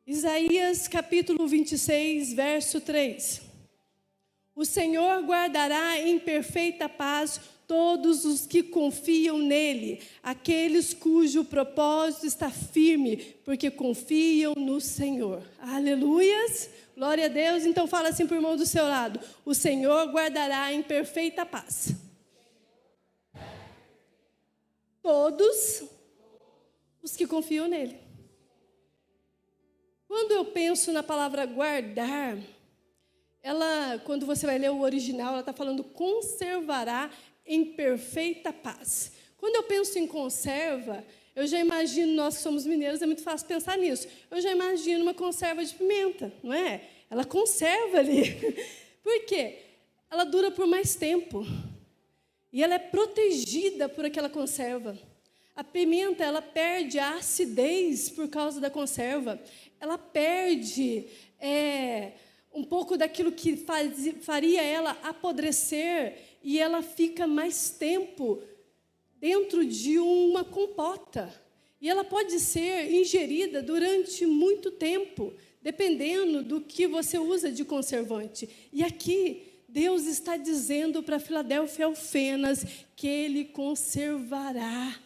Isaías capítulo 26, verso 3. O Senhor guardará em perfeita paz todos os que confiam nele, aqueles cujo propósito está firme, porque confiam no Senhor. Aleluias! Glória a Deus. Então fala assim para o irmão do seu lado: o Senhor guardará em perfeita paz todos os que confiam nele. Quando eu penso na palavra guardar, quando você vai ler o original, ela está falando conservará em perfeita paz. Quando eu penso em conserva, eu já imagino, nós que somos mineiros, é muito fácil pensar nisso. Eu já imagino uma conserva de pimenta, não é? Ela conserva ali. Por quê? Ela dura por mais tempo. E ela é protegida por aquela conserva. A pimenta, ela perde a acidez por causa da conserva. Ela perde um pouco daquilo que faria ela apodrecer, e ela fica mais tempo dentro de uma compota. E ela pode ser ingerida durante muito tempo, dependendo do que você usa de conservante. E aqui, Deus está dizendo para Filadélfia Alfenas que Ele conservará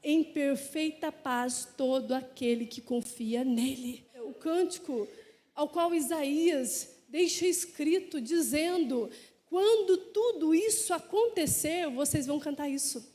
em perfeita paz todo aquele que confia nele. O cântico ao qual Isaías deixa escrito dizendo: quando tudo isso acontecer, vocês vão cantar isso.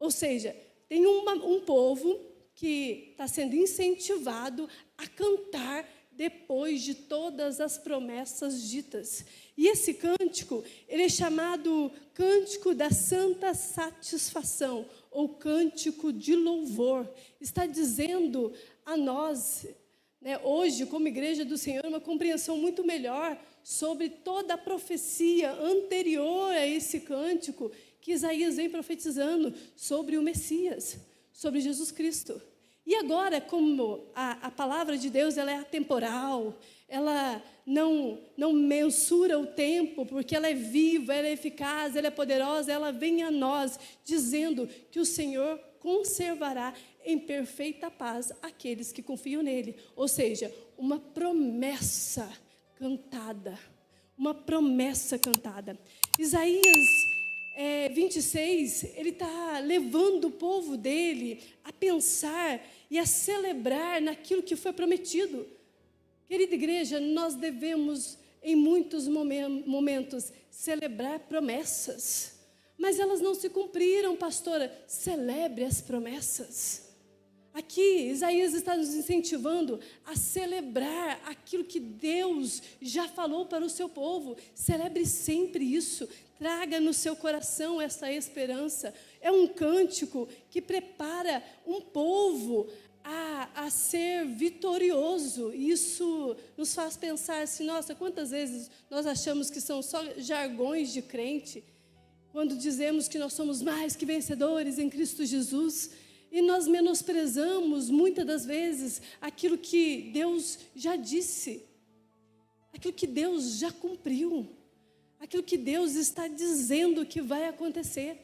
Ou seja, tem um povo que está sendo incentivado a cantar depois de todas as promessas ditas. E esse cântico, ele é chamado Cântico da Santa Satisfação, ou Cântico de Louvor. Está dizendo a nós, hoje, como Igreja do Senhor, uma compreensão muito melhor sobre toda a profecia anterior a esse cântico que Isaías vem profetizando sobre o Messias, sobre Jesus Cristo. E agora, como a palavra de Deus ela é atemporal, ela não mensura o tempo, porque ela é viva, ela é eficaz, ela é poderosa, ela vem a nós dizendo que o Senhor conservará em perfeita paz aqueles que confiam nele. Ou seja, uma promessa cantada. Uma promessa cantada. Isaías 26, ele está levando o povo dele a pensar e a celebrar naquilo que foi prometido. Querida igreja, nós devemos, em muitos momentos, celebrar promessas. Mas elas não se cumpriram, pastora. Celebre as promessas. Aqui, Isaías está nos incentivando a celebrar aquilo que Deus já falou para o seu povo. Celebre sempre isso. Traga no seu coração essa esperança. É um cântico que prepara um povo a ser vitorioso. Isso nos faz pensar assim: nossa, quantas vezes nós achamos que são só jargões de crente, quando dizemos que nós somos mais que vencedores em Cristo Jesus, e nós menosprezamos muitas das vezes aquilo que Deus já disse, aquilo que Deus já cumpriu, aquilo que Deus está dizendo que vai acontecer.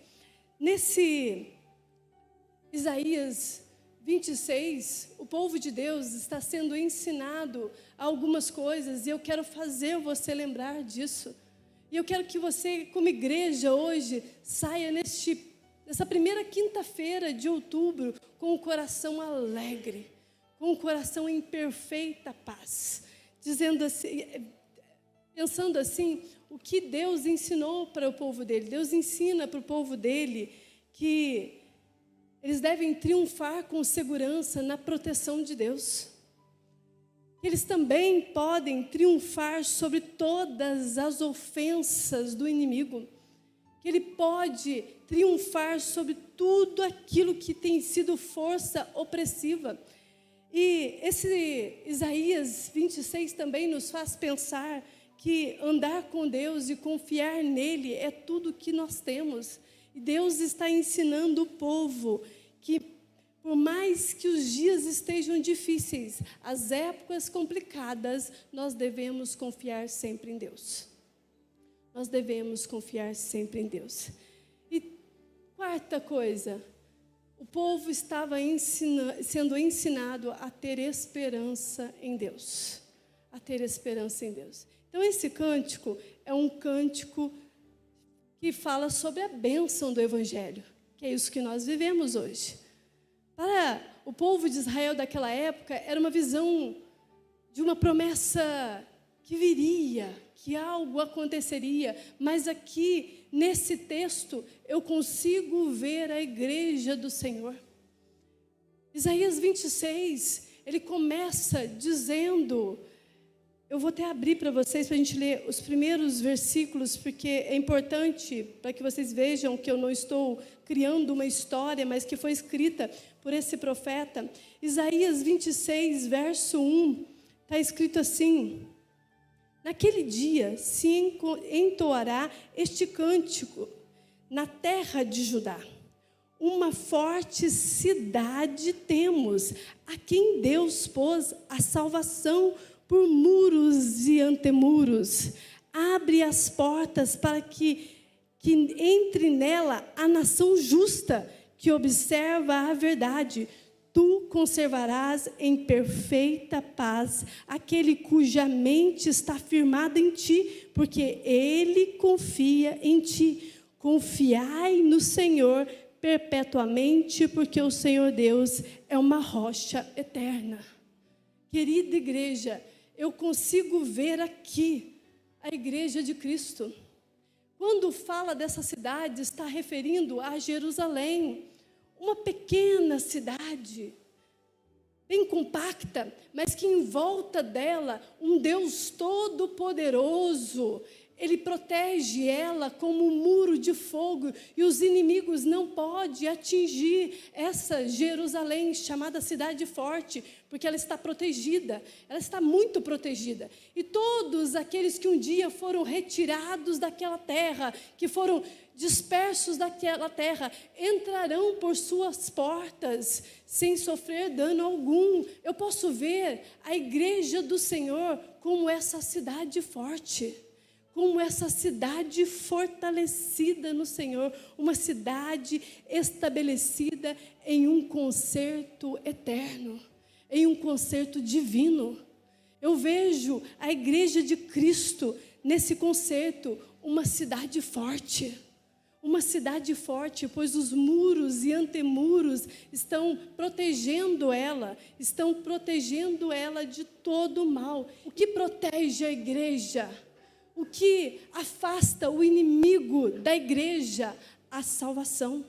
Nesse Isaías 26, o povo de Deus está sendo ensinado algumas coisas, e eu quero fazer você lembrar disso. E eu quero que você, como igreja hoje, saia nessa primeira quinta-feira de outubro com o coração alegre, com o coração em perfeita paz, dizendo assim, pensando assim, o que Deus ensinou para o povo dele. Deus ensina para o povo dele que eles devem triunfar com segurança na proteção de Deus. Eles também podem triunfar sobre todas as ofensas do inimigo. Que ele pode triunfar sobre tudo aquilo que tem sido força opressiva. E esse Isaías 26 também nos faz pensar que andar com Deus e confiar nele é tudo que nós temos. E Deus está ensinando o povo que, por mais que os dias estejam difíceis, as épocas complicadas, nós devemos confiar sempre em Deus. Nós devemos confiar sempre em Deus. E quarta coisa, o povo estava sendo ensinado a ter esperança em Deus. A ter esperança em Deus. Então, esse cântico é um cântico que fala sobre a bênção do Evangelho, que é isso que nós vivemos hoje. Para o povo de Israel daquela época, era uma visão de uma promessa que viria, que algo aconteceria, mas aqui, nesse texto, eu consigo ver a igreja do Senhor. Isaías 26, ele começa dizendo, eu vou até abrir para vocês, para a gente ler os primeiros versículos, porque é importante para que vocês vejam que eu não estou criando uma história, mas que foi escrita por esse profeta. Isaías 26, verso 1, está escrito assim: naquele dia se entoará este cântico na terra de Judá. Uma forte cidade temos, a quem Deus pôs a salvação por muros e antemuros. Abre as portas para que entre nela a nação justa, que observa a verdade. Tu conservarás em perfeita paz aquele cuja mente está firmada em ti, porque ele confia em ti. Confiai no Senhor perpetuamente, porque o Senhor Deus é uma rocha eterna. Querida igreja, eu consigo ver aqui a igreja de Cristo. Quando fala dessa cidade, está referindo a Jerusalém, uma pequena cidade, bem compacta, mas que em volta dela, um Deus todo-poderoso, Ele protege ela como um muro de fogo, e os inimigos não podem atingir essa Jerusalém, chamada cidade forte, porque ela está protegida, ela está muito protegida. E todos aqueles que um dia foram retirados daquela terra, que foram dispersos daquela terra, entrarão por suas portas, sem sofrer dano algum. Eu posso ver a igreja do Senhor como essa cidade forte, como essa cidade fortalecida no Senhor, uma cidade estabelecida em um concerto eterno, em um concerto divino. Eu vejo a igreja de Cristo nesse concerto, uma cidade forte, pois os muros e antemuros estão protegendo ela de todo o mal. O que protege a igreja? O que afasta o inimigo da igreja? A salvação.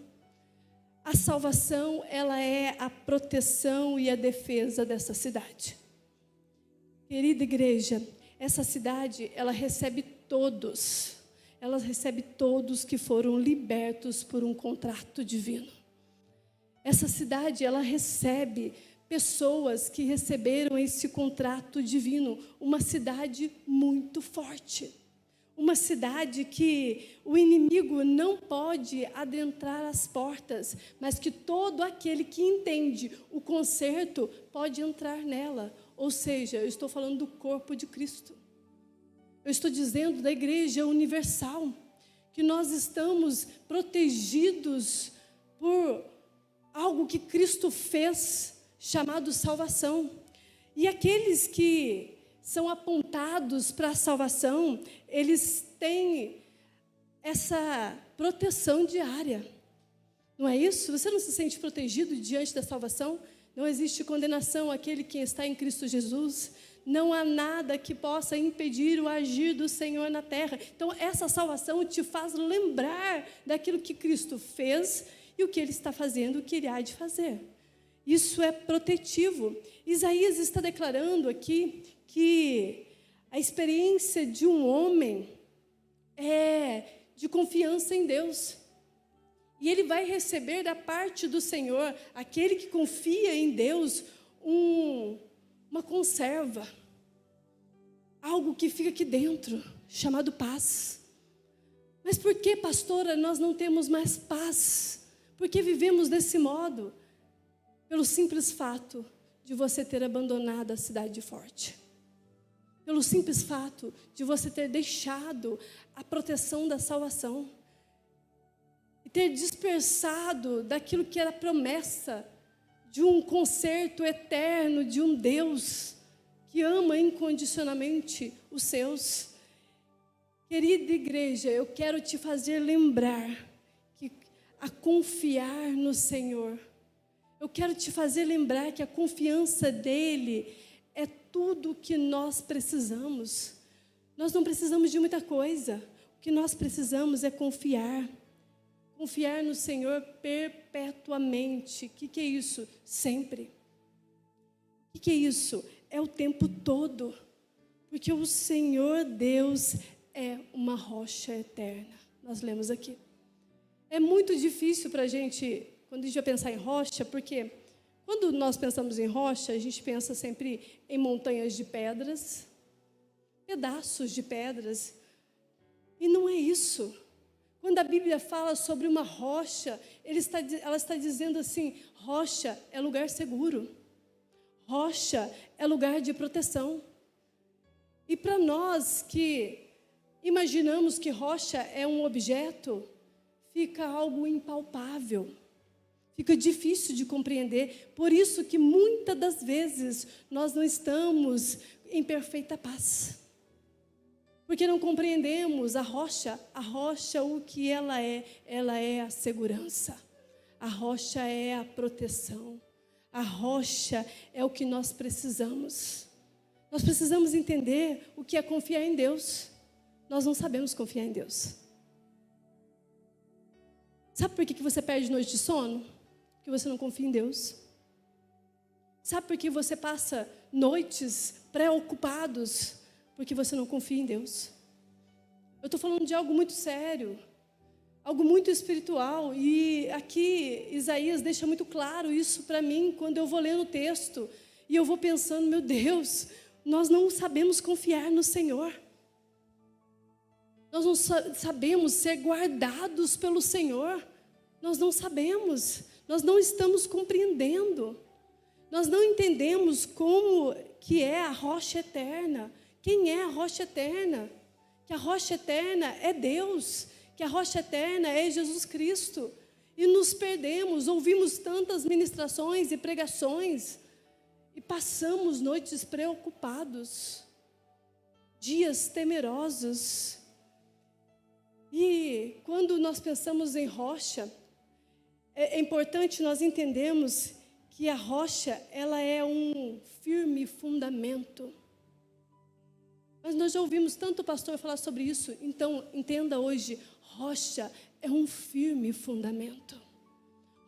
A salvação, ela é a proteção e a defesa dessa cidade. Querida igreja, essa cidade, ela recebe todos que foram libertos por um contrato divino. Essa cidade, ela recebe pessoas que receberam esse contrato divino, uma cidade muito forte. Uma cidade que o inimigo não pode adentrar as portas, mas que todo aquele que entende o concerto pode entrar nela. Ou seja, eu estou falando do corpo de Cristo. Eu estou dizendo da igreja universal, que nós estamos protegidos por algo que Cristo fez, chamado salvação. E aqueles que são apontados para a salvação, eles têm essa proteção diária. Não é isso? Você não se sente protegido diante da salvação? Não existe condenação àquele que está em Cristo Jesus. Não há nada que possa impedir o agir do Senhor na terra. Então, essa salvação te faz lembrar daquilo que Cristo fez e o que Ele está fazendo, o que Ele há de fazer. Isso é protetivo. Isaías está declarando aqui que a experiência de um homem é de confiança em Deus. E ele vai receber da parte do Senhor, aquele que confia em Deus, uma conserva. Algo que fica aqui dentro, chamado paz. Mas por que, pastora, nós não temos mais paz? Por que vivemos desse modo? Pelo simples fato de você ter abandonado a cidade forte. Pelo simples fato de você ter deixado a proteção da salvação. e ter dispersado daquilo que era promessa de um concerto eterno de um Deus que ama incondicionalmente os seus. Querida igreja, eu quero te fazer lembrar que a confiar no Senhor, eu quero te fazer lembrar que a confiança dEle é tudo o que nós precisamos. Nós não precisamos de muita coisa. O que nós precisamos é confiar. Confiar no Senhor perpetuamente. O que é isso? Sempre. O que é isso? É o tempo todo. Porque o Senhor Deus é uma rocha eterna. Nós lemos aqui. É muito difícil para a gente, quando a gente vai pensar em rocha, porque quando nós pensamos em rocha, a gente pensa sempre em montanhas de pedras, pedaços de pedras. E não é isso. Quando a Bíblia fala sobre uma rocha, ela está dizendo assim: rocha é lugar seguro. Rocha é lugar de proteção. E para nós que imaginamos que rocha é um objeto, fica algo impalpável. Fica difícil de compreender. Por isso que muitas das vezes nós não estamos em perfeita paz. Porque não compreendemos a rocha. A rocha, o que ela é a segurança. A rocha é a proteção. A rocha é o que nós precisamos. Nós precisamos entender o que é confiar em Deus. Nós não sabemos confiar em Deus. Sabe por que você perde noite de sono? Porque você não confia em Deus. Sabe por que você passa noites preocupados? Porque você não confia em Deus. Eu estou falando de algo muito sério, algo muito espiritual. E aqui Isaías deixa muito claro isso para mim, quando eu vou lendo o texto. E eu vou pensando, meu Deus, nós não sabemos confiar no Senhor. Nós não sabemos ser guardados pelo Senhor. Nós não sabemos. Nós não estamos compreendendo. Nós não entendemos como que é a rocha eterna. Quem é a rocha eterna? Que a rocha eterna é Deus. Que a rocha eterna é Jesus Cristo. E nos perdemos, ouvimos tantas ministrações e pregações e passamos noites preocupados, dias temerosos. E quando nós pensamos em rocha, é importante nós entendermos que a rocha, ela é um firme fundamento. Mas nós já ouvimos tanto o pastor falar sobre isso, então entenda hoje, rocha é um firme fundamento.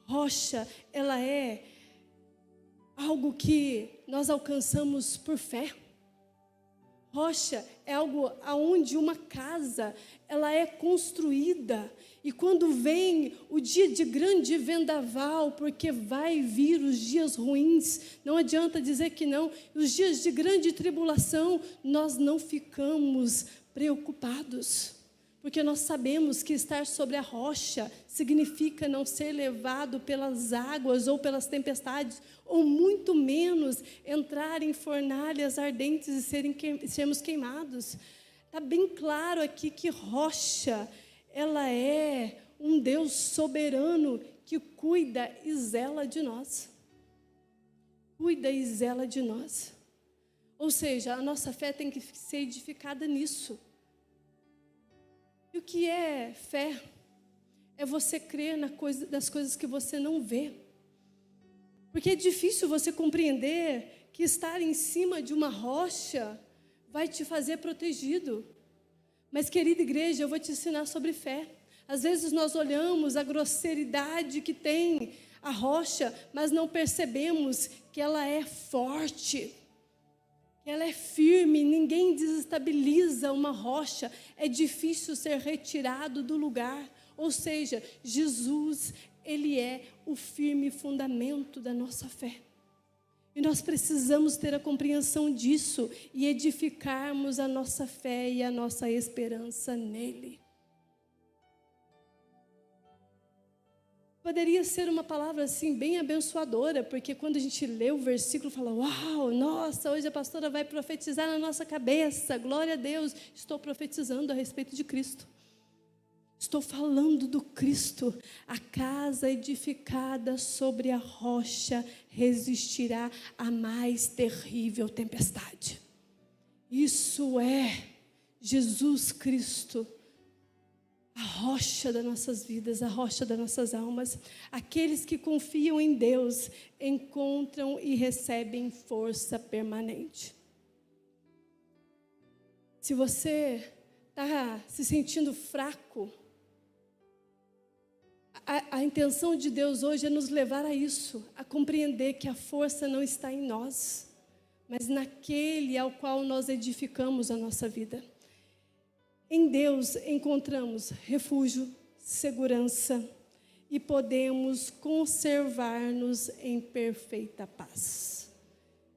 Rocha, ela é algo que nós alcançamos por fé. Rocha é algo aonde uma casa, ela é construída. E quando vem o dia de grande vendaval, porque vai vir os dias ruins, não adianta dizer que não, os dias de grande tribulação, nós não ficamos preocupados. Porque nós sabemos que estar sobre a rocha significa não ser levado pelas águas ou pelas tempestades, ou muito menos entrar em fornalhas ardentes e sermos queimados. Está bem claro aqui que rocha, ela é um Deus soberano que cuida e zela de nós. Cuida e zela de nós. Ou seja, a nossa fé tem que ser edificada nisso. E o que é fé? É você crer nas coisas que você não vê. Porque é difícil você compreender que estar em cima de uma rocha vai te fazer protegido. Mas, querida igreja, eu vou te ensinar sobre fé. Às vezes nós olhamos a grosseridade que tem a rocha, mas não percebemos que ela é forte. Ela é firme, ninguém desestabiliza uma rocha. É difícil ser retirado do lugar. Ou seja, Jesus, Ele é o firme fundamento da nossa fé. E nós precisamos ter a compreensão disso e edificarmos a nossa fé e a nossa esperança nele. Poderia ser uma palavra assim bem abençoadora, porque quando a gente lê o versículo, fala, uau, nossa, hoje a pastora vai profetizar na nossa cabeça, glória a Deus, estou profetizando a respeito de Cristo. Estou falando do Cristo. A casa edificada sobre a rocha resistirá à mais terrível tempestade. Isso é Jesus Cristo, a rocha das nossas vidas, a rocha das nossas almas. Aqueles que confiam em Deus encontram e recebem força permanente. Se você está se sentindo fraco, a intenção de Deus hoje é nos levar a isso, a compreender que a força não está em nós, mas naquele ao qual nós edificamos a nossa vida. Em Deus encontramos refúgio, segurança e podemos conservar-nos em perfeita paz.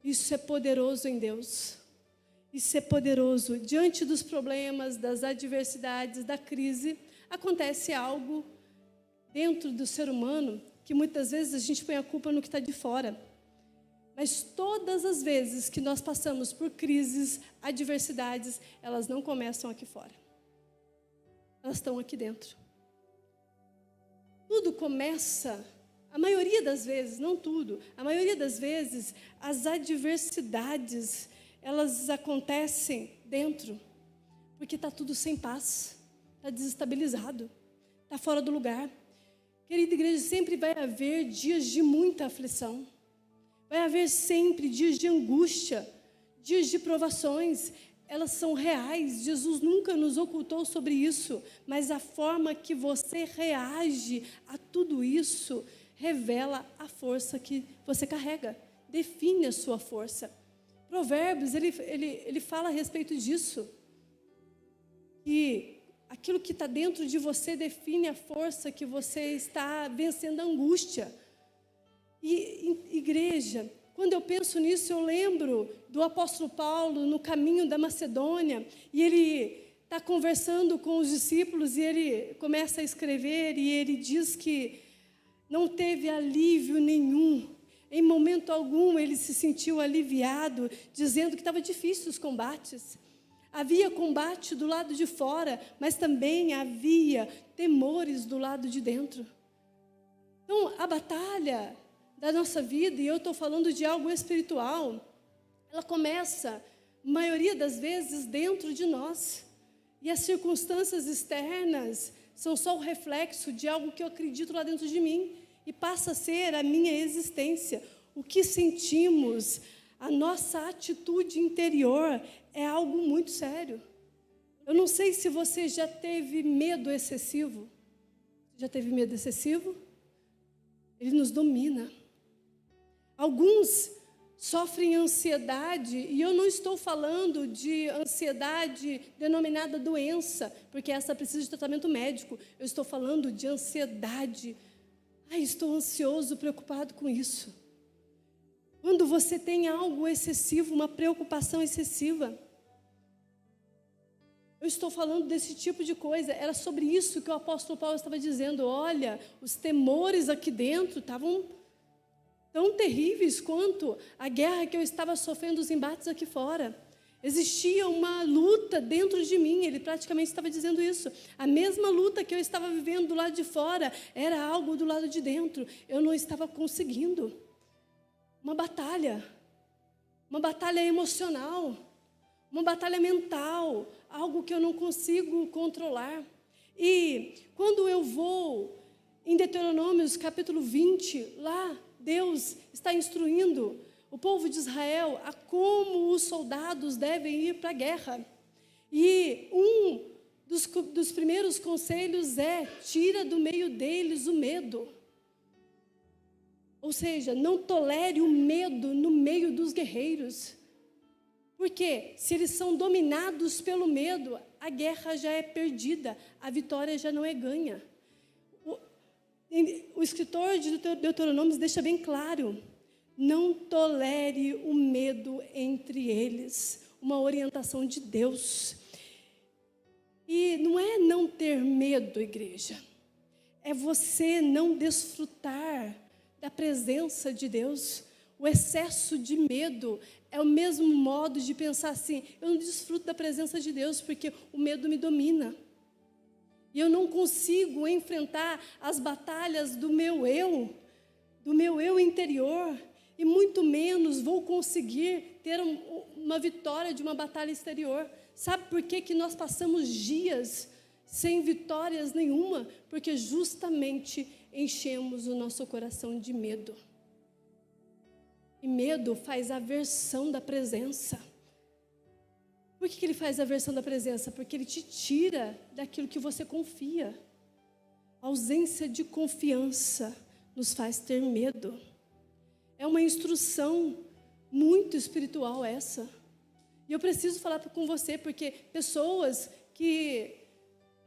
Isso é poderoso em Deus. Isso é poderoso. Diante dos problemas, das adversidades, da crise, acontece algo dentro do ser humano que muitas vezes a gente põe a culpa no que está de fora. Mas todas as vezes que nós passamos por crises, adversidades, elas não começam aqui fora. Elas estão aqui dentro. Tudo começa, a maioria das vezes, não tudo, a maioria das vezes, as adversidades, elas acontecem dentro, porque está tudo sem paz, está desestabilizado, está fora do lugar. Querida igreja, sempre vai haver dias de muita aflição, vai haver sempre dias de angústia, dias de provações. Elas são reais, Jesus nunca nos ocultou sobre isso, mas a forma que você reage a tudo isso revela a força que você carrega, define a sua força. Provérbios, ele fala a respeito disso, que aquilo que está dentro de você define a força que você está vencendo a angústia. E igreja, quando eu penso nisso, eu lembro do apóstolo Paulo no caminho da Macedônia, e ele está conversando com os discípulos, e ele começa a escrever, e ele diz que não teve alívio nenhum, em momento algum ele se sentiu aliviado, dizendo que estava difícil os combates. Havia combate do lado de fora, mas também havia temores do lado de dentro. Então, a batalha da nossa vida, e eu estou falando de algo espiritual, ela começa, maioria das vezes, dentro de nós. E as circunstâncias externas são só o reflexo de algo que eu acredito lá dentro de mim, e passa a ser a minha existência. O que sentimos, a nossa atitude interior é algo muito sério. Eu não sei se você já teve medo excessivo. Já teve medo excessivo? Ele nos domina. Alguns sofrem ansiedade, e eu não estou falando de ansiedade denominada doença, porque essa precisa de tratamento médico. Eu estou falando de ansiedade. Estou ansioso, preocupado com isso. Quando você tem algo excessivo, uma preocupação excessiva. Eu estou falando desse tipo de coisa. Era sobre isso que o apóstolo Paulo estava dizendo. Olha, os temores aqui dentro estavam tão terríveis quanto a guerra que eu estava sofrendo, os embates aqui fora. Existia uma luta dentro de mim, ele praticamente estava dizendo isso. A mesma luta que eu estava vivendo do lado de fora, era algo do lado de dentro. Eu não estava conseguindo. Uma batalha emocional, uma batalha mental, algo que eu não consigo controlar. E quando eu vou em Deuteronômios capítulo 20, lá Deus está instruindo o povo de Israel a como os soldados devem ir para a guerra. E um dos primeiros conselhos é: tira do meio deles o medo. Ou seja, não tolere o medo no meio dos guerreiros. Porque se eles são dominados pelo medo, a guerra já é perdida, a vitória já não é ganha. O escritor de Deuteronômios deixa bem claro: não tolere o medo entre eles. Uma orientação de Deus. E não é não ter medo, igreja. É você não desfrutar da presença de Deus. O excesso de medo é o mesmo modo de pensar assim: eu não desfruto da presença de Deus porque o medo me domina. E eu não consigo enfrentar as batalhas do meu eu interior, e muito menos vou conseguir ter uma vitória de uma batalha exterior. Sabe por que nós passamos dias sem vitórias nenhuma? Porque justamente enchemos o nosso coração de medo. E medo faz aversão da presença. Por que ele faz aversão da presença? Porque ele te tira daquilo que você confia. A ausência de confiança nos faz ter medo. É uma instrução muito espiritual essa. E eu preciso falar com você, porque pessoas que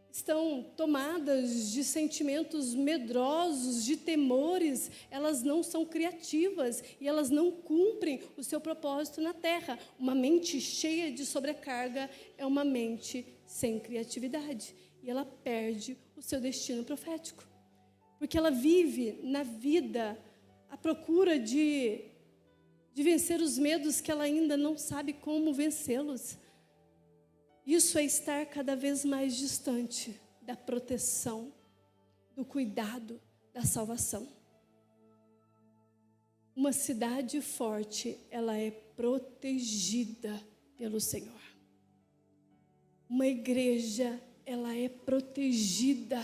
estão tomadas de sentimentos medrosos, de temores, elas não são criativas e elas não cumprem o seu propósito na terra. Uma mente cheia de sobrecarga é uma mente sem criatividade, e ela perde o seu destino profético, porque ela vive na vida à procura de vencer os medos que ela ainda não sabe como vencê-los. Isso é estar cada vez mais distante da proteção, do cuidado, da salvação. Uma cidade forte, ela é protegida pelo Senhor. Uma igreja, ela é protegida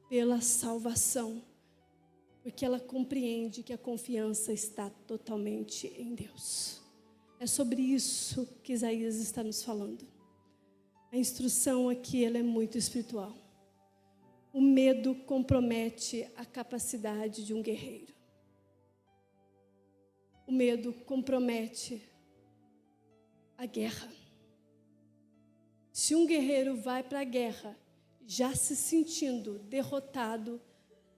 pela salvação, porque ela compreende que a confiança está totalmente em Deus. É sobre isso que Isaías está nos falando. A instrução aqui, ela é muito espiritual. O medo compromete a capacidade de um guerreiro. O medo compromete a guerra. Se um guerreiro vai para a guerra já se sentindo derrotado,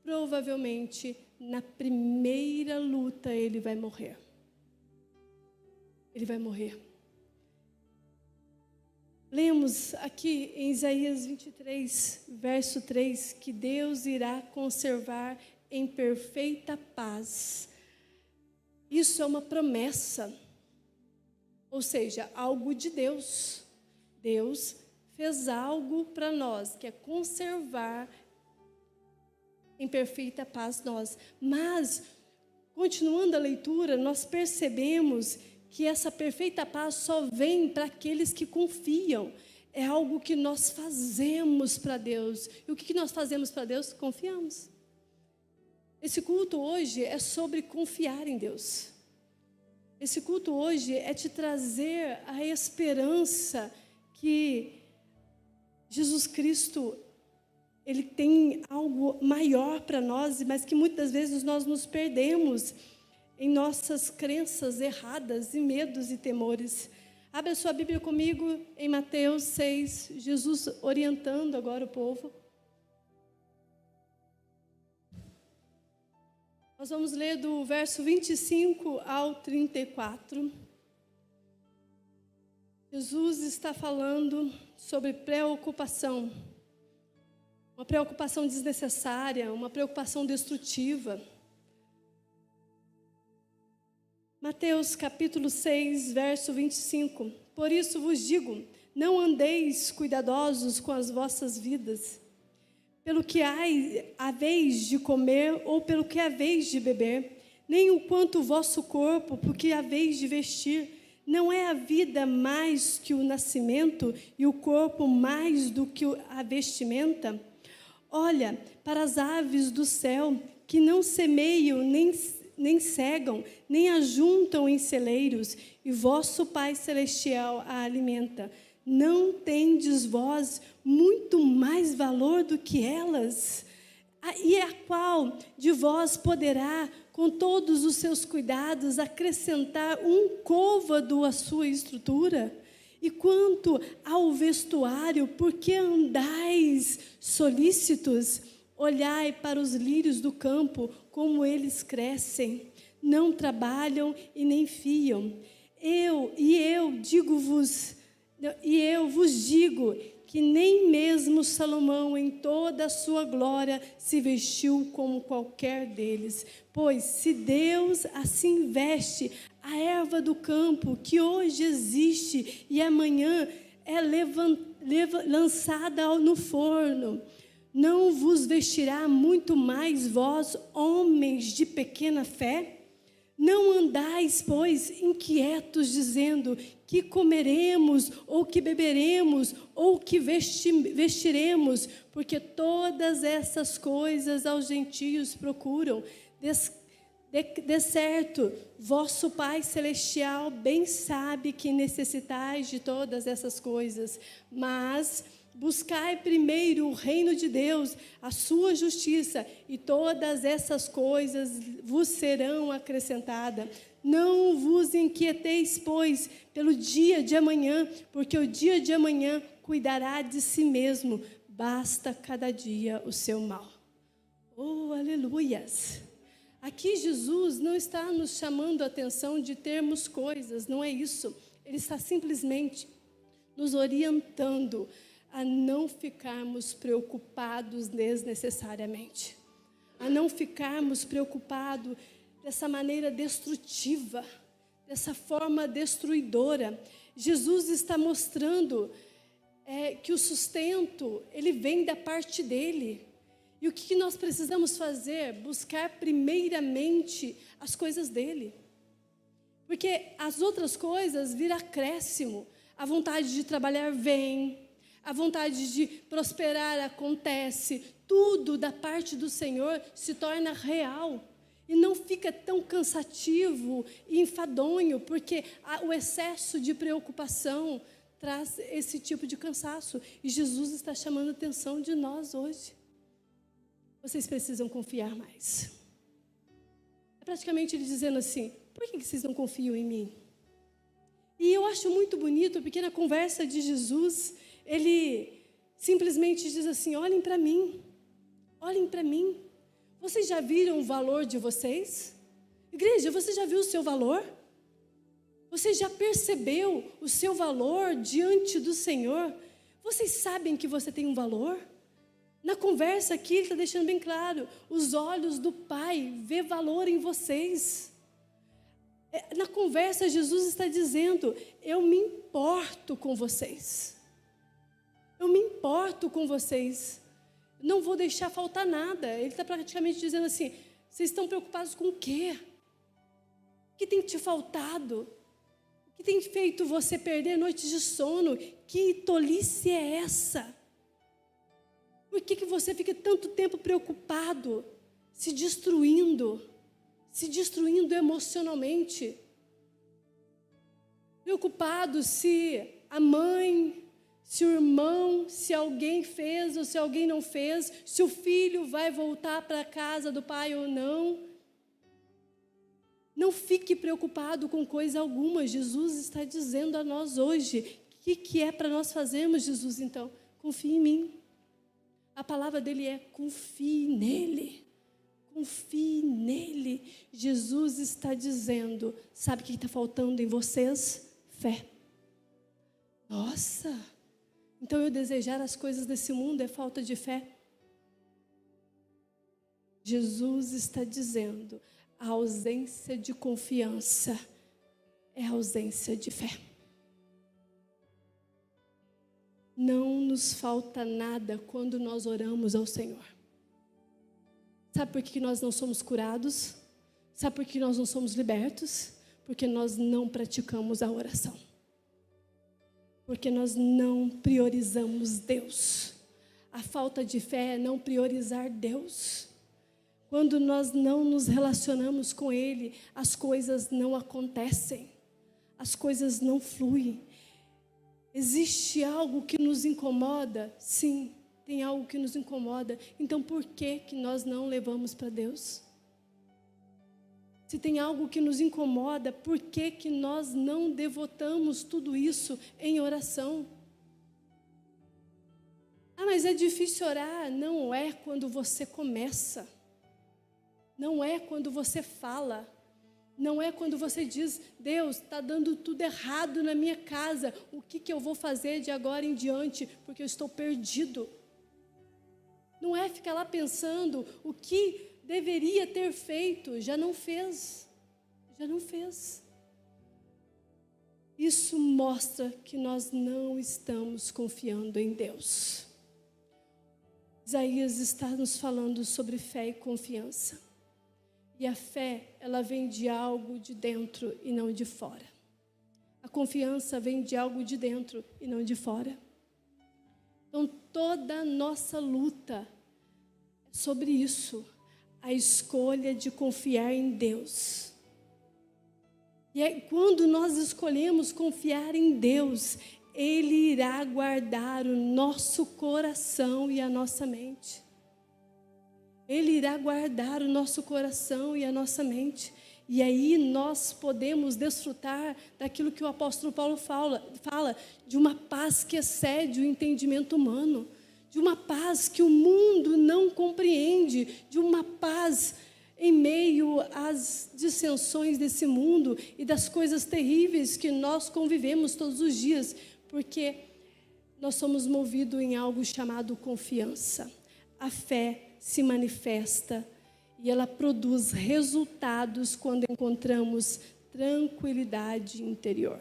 provavelmente na primeira luta ele vai morrer. Ele vai morrer. Lemos aqui em Isaías 23, verso 3, que Deus irá conservar em perfeita paz. Isso é uma promessa, ou seja, algo de Deus. Deus fez algo para nós, que é conservar em perfeita paz nós. Mas, continuando a leitura, nós percebemos que essa perfeita paz só vem para aqueles que confiam. É algo que nós fazemos para Deus. E o que nós fazemos para Deus? Confiamos. Esse culto hoje é sobre confiar em Deus. Esse culto hoje é te trazer a esperança que Jesus Cristo, Ele tem algo maior para nós, mas que muitas vezes nós nos perdemos em nossas crenças erradas e medos e temores. Abra sua Bíblia comigo em Mateus 6, Jesus orientando agora o povo. Nós vamos ler do verso 25 ao 34. Jesus está falando sobre preocupação. Uma preocupação desnecessária, uma preocupação destrutiva. Mateus capítulo 6, verso 25. Por isso vos digo, não andeis cuidadosos com as vossas vidas, pelo que haveis de comer ou pelo que haveis de beber, nem o quanto o vosso corpo, porque haveis de vestir. Não é a vida mais que o nascimento e o corpo mais do que a vestimenta? Olha para as aves do céu, que não semeiam, nem cegam, nem ajuntam em celeiros, e vosso Pai Celestial a alimenta. Não tendes vós muito mais valor do que elas? E a qual de vós poderá, com todos os seus cuidados, acrescentar um côvado à sua estrutura? E quanto ao vestuário, por que andais solícitos? Olhai para os lírios do campo, como eles crescem, não trabalham e nem fiam. Eu vos digo que nem mesmo Salomão, em toda a sua glória, se vestiu como qualquer deles. Pois se Deus assim veste a erva do campo, que hoje existe e amanhã é lançada no forno, Não vos vestirá muito mais vós, homens de pequena fé? Não andais, pois, inquietos, dizendo: que comeremos, ou que beberemos, ou que vestiremos, porque todas essas coisas aos gentios procuram. De certo, vosso Pai Celestial bem sabe que necessitais de todas essas coisas, mas buscai primeiro o reino de Deus, a sua justiça, e todas essas coisas vos serão acrescentadas. Não vos inquieteis, pois, pelo dia de amanhã, porque o dia de amanhã cuidará de si mesmo. Basta cada dia o seu mal. Oh, aleluias! Aqui Jesus não está nos chamando a atenção de termos coisas, não é isso. Ele está simplesmente nos orientando a não ficarmos preocupados desnecessariamente, a não ficarmos preocupados dessa maneira destrutiva, dessa forma destruidora. Jesus está mostrando que o sustento, ele vem da parte dele. E o que nós precisamos fazer? Buscar primeiramente as coisas dele. Porque as outras coisas virão acréscimo. A vontade de trabalhar vem, a vontade de prosperar acontece. Tudo da parte do Senhor se torna real. E não fica tão cansativo e enfadonho, porque o excesso de preocupação traz esse tipo de cansaço. E Jesus está chamando a atenção de nós hoje. Vocês precisam confiar mais. É praticamente ele dizendo assim: por que vocês não confiam em mim? E eu acho muito bonito, porque na conversa de Jesus, ele simplesmente diz assim: olhem para mim, olhem para mim. Vocês já viram o valor de vocês? Igreja, você já viu o seu valor? Você já percebeu o seu valor diante do Senhor? Vocês sabem que você tem um valor? Na conversa aqui, ele está deixando bem claro: os olhos do Pai vê valor em vocês. Na conversa, Jesus está dizendo: eu me importo com vocês. Eu me importo com vocês. Não vou deixar faltar nada. Ele está praticamente dizendo assim: vocês estão preocupados com o quê? O que tem te faltado? O que tem feito você perder noites de sono? Que tolice é essa? Por que você fica tanto tempo preocupado, se destruindo emocionalmente? Preocupado se a mãe, se o irmão, se alguém fez ou se alguém não fez, se o filho vai voltar para a casa do pai ou não. Não fique preocupado com coisa alguma. Jesus está dizendo a nós hoje: o que é para nós fazermos, Jesus? Então, confie em mim. A palavra dele é: confie nele. Confie nele. Jesus está dizendo: sabe o que está faltando em vocês? Fé. Nossa, então eu desejar as coisas desse mundo é falta de fé? Jesus está dizendo: a ausência de confiança é a ausência de fé. Não nos falta nada quando nós oramos ao Senhor. Sabe por que nós não somos curados? Sabe por que nós não somos libertos? Porque nós não praticamos a oração. Porque nós não priorizamos Deus. A falta de fé é não priorizar Deus. Quando nós não nos relacionamos com Ele, as coisas não acontecem. As coisas não fluem. Existe algo que nos incomoda? Sim, tem algo que nos incomoda. Então, por que nós não levamos para Deus? Se tem algo que nos incomoda, por que nós não devotamos tudo isso em oração? Ah, mas é difícil orar. Não é quando você começa. Não é quando você fala. Não é quando você diz: Deus, está dando tudo errado na minha casa. O que eu vou fazer de agora em diante? Porque eu estou perdido. Não é ficar lá pensando o que deveria ter feito. Já não fez. Já não fez. Isso mostra que nós não estamos confiando em Deus. Isaías está nos falando sobre fé e confiança. E a fé, ela vem de algo de dentro e não de fora. A confiança vem de algo de dentro e não de fora. Então, toda a nossa luta é sobre isso. A escolha de confiar em Deus. E é quando nós escolhemos confiar em Deus, Ele irá guardar o nosso coração e a nossa mente. Ele irá guardar o nosso coração e a nossa mente. E aí nós podemos desfrutar daquilo que o apóstolo Paulo fala, de uma paz que excede o entendimento humano, de uma paz que o mundo não compreende, de uma paz em meio às dissensões desse mundo e das coisas terríveis que nós convivemos todos os dias, porque nós somos movidos em algo chamado confiança. A fé se manifesta e ela produz resultados quando encontramos tranquilidade interior.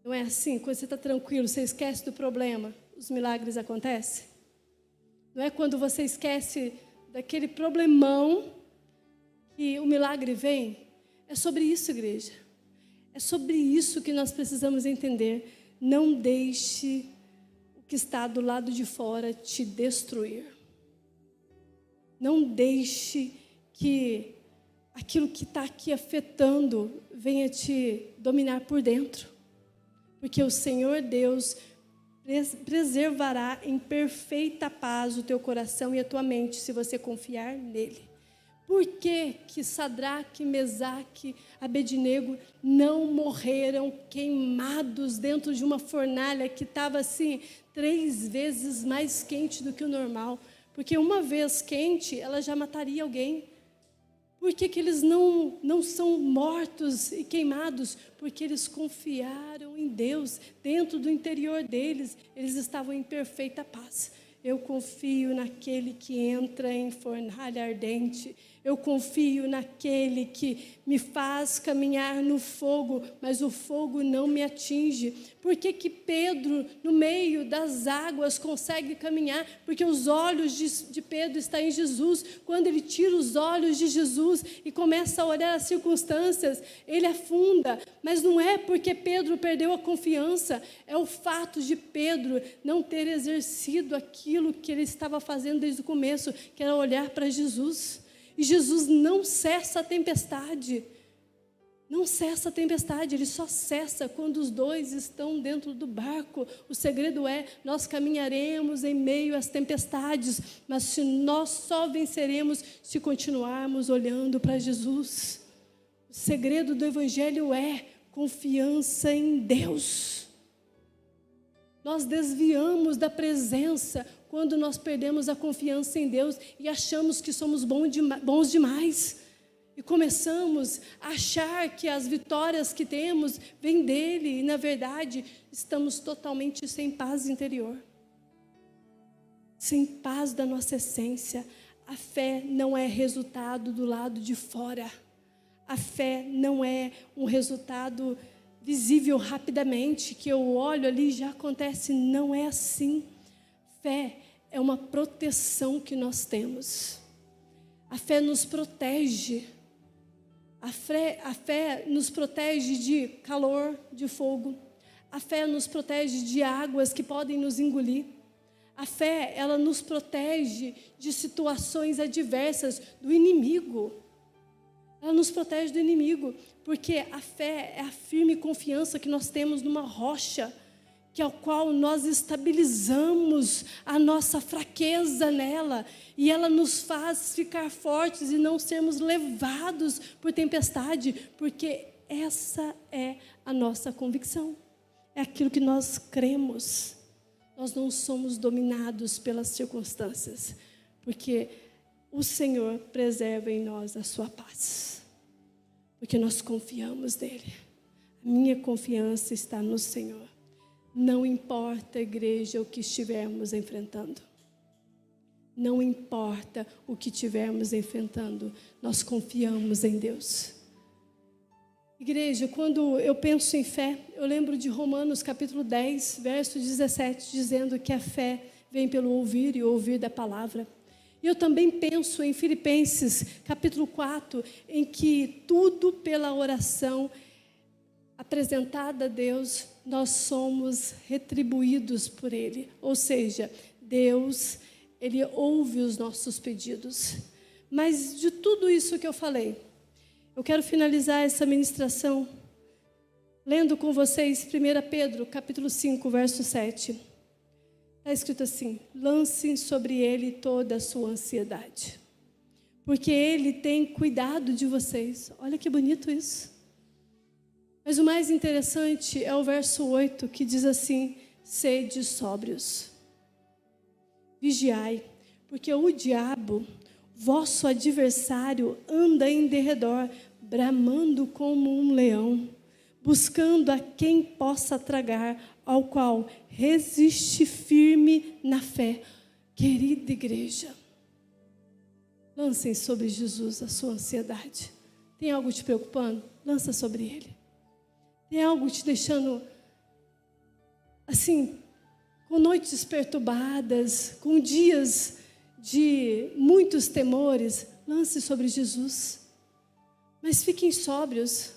Não é assim? Quando você está tranquilo, você esquece do problema, os milagres acontecem? Não é quando você esquece daquele problemão que o milagre vem? É sobre isso, igreja. É sobre isso que nós precisamos entender. Não deixe o que está do lado de fora te destruir. Não deixe que aquilo que está aqui afetando venha te dominar por dentro. Porque o Senhor Deus preservará em perfeita paz o teu coração e a tua mente, se você confiar nele. Por que Sadraque, Mesaque, Abednego não morreram queimados dentro de uma fornalha que estava assim 3 vezes mais quente do que o normal? Porque uma vez quente, ela já mataria alguém. Por que eles não são mortos e queimados? Porque eles confiaram em Deus. Dentro do interior deles, eles estavam em perfeita paz. Eu confio naquele que entra em fornalha ardente. Eu confio naquele que me faz caminhar no fogo, mas o fogo não me atinge. Por que Pedro, no meio das águas, consegue caminhar? Porque os olhos de Pedro estão em Jesus. Quando ele tira os olhos de Jesus e começa a olhar as circunstâncias, ele afunda. Mas não é porque Pedro perdeu a confiança, é o fato de Pedro não ter exercido aquilo que ele estava fazendo desde o começo, que era olhar para Jesus. E Jesus não cessa a tempestade. Não cessa a tempestade, ele só cessa quando os dois estão dentro do barco. O segredo é, nós caminharemos em meio às tempestades, mas se nós só venceremos se continuarmos olhando para Jesus. O segredo do Evangelho é confiança em Deus. Nós desviamos da presença quando nós perdemos a confiança em Deus e achamos que somos bons demais. E começamos a achar que as vitórias que temos vêm dele. E, na verdade, estamos totalmente sem paz interior. Sem paz da nossa essência. A fé não é resultado do lado de fora. A fé não é um resultado visível rapidamente, que eu olho ali e já acontece. Não é assim. Fé é uma proteção que nós temos. A fé nos protege. A fé nos protege de calor, de fogo. A fé nos protege de águas que podem nos engolir. A fé, ela nos protege de situações adversas do inimigo. Ela nos protege do inimigo, porque a fé é a firme confiança que nós temos numa rocha, que ao qual nós estabilizamos a nossa fraqueza nela, e ela nos faz ficar fortes e não sermos levados por tempestade, porque essa é a nossa convicção, é aquilo que nós cremos. Nós não somos dominados pelas circunstâncias, porque o Senhor preserva em nós a sua paz, porque nós confiamos nele. A minha confiança está no Senhor. Não importa, igreja, o que estivermos enfrentando. Não importa o que estivermos enfrentando, nós confiamos em Deus. Igreja, quando eu penso em fé, eu lembro de Romanos capítulo 10, verso 17, dizendo que a fé vem pelo ouvir e ouvir da palavra. E eu também penso em Filipenses, capítulo 4, em que tudo pela oração apresentada a Deus, nós somos retribuídos por Ele. Ou seja, Deus, Ele ouve os nossos pedidos. Mas de tudo isso que eu falei, eu quero finalizar essa ministração lendo com vocês 1 Pedro, capítulo 5, verso 7. Está escrito assim: lancem sobre Ele toda a sua ansiedade, porque Ele tem cuidado de vocês. Olha que bonito isso. Mas o mais interessante é o verso 8, que diz assim: sede sóbrios, vigiai, porque o diabo, vosso adversário, anda em derredor, bramando como um leão, buscando a quem possa tragar, ao qual resiste firme na fé. Querida igreja, lancem sobre Jesus a sua ansiedade. Tem algo te preocupando? Lança sobre Ele. Tem algo te deixando, assim, com noites perturbadas, com dias de muitos temores? Lance sobre Jesus. Mas fiquem sóbrios.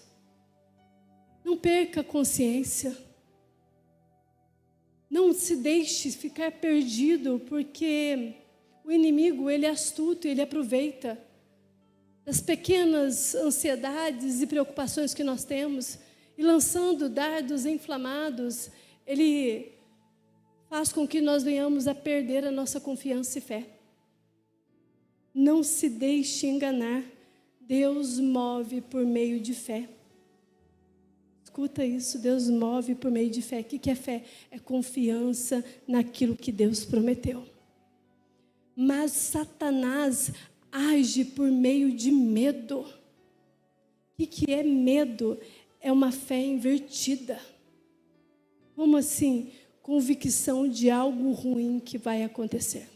Não perca a consciência. Não se deixe ficar perdido, porque o inimigo, ele é astuto, ele aproveita das pequenas ansiedades e preocupações que nós temos, e lançando dardos inflamados, ele faz com que nós venhamos a perder a nossa confiança e fé. Não se deixe enganar. Deus move por meio de fé. Escuta isso, Deus move por meio de fé. O que é fé? É confiança naquilo que Deus prometeu. Mas Satanás age por meio de medo. O que é medo? É uma fé invertida. Como assim? Convicção de algo ruim que vai acontecer.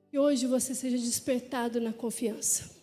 Que hoje você seja despertado na confiança.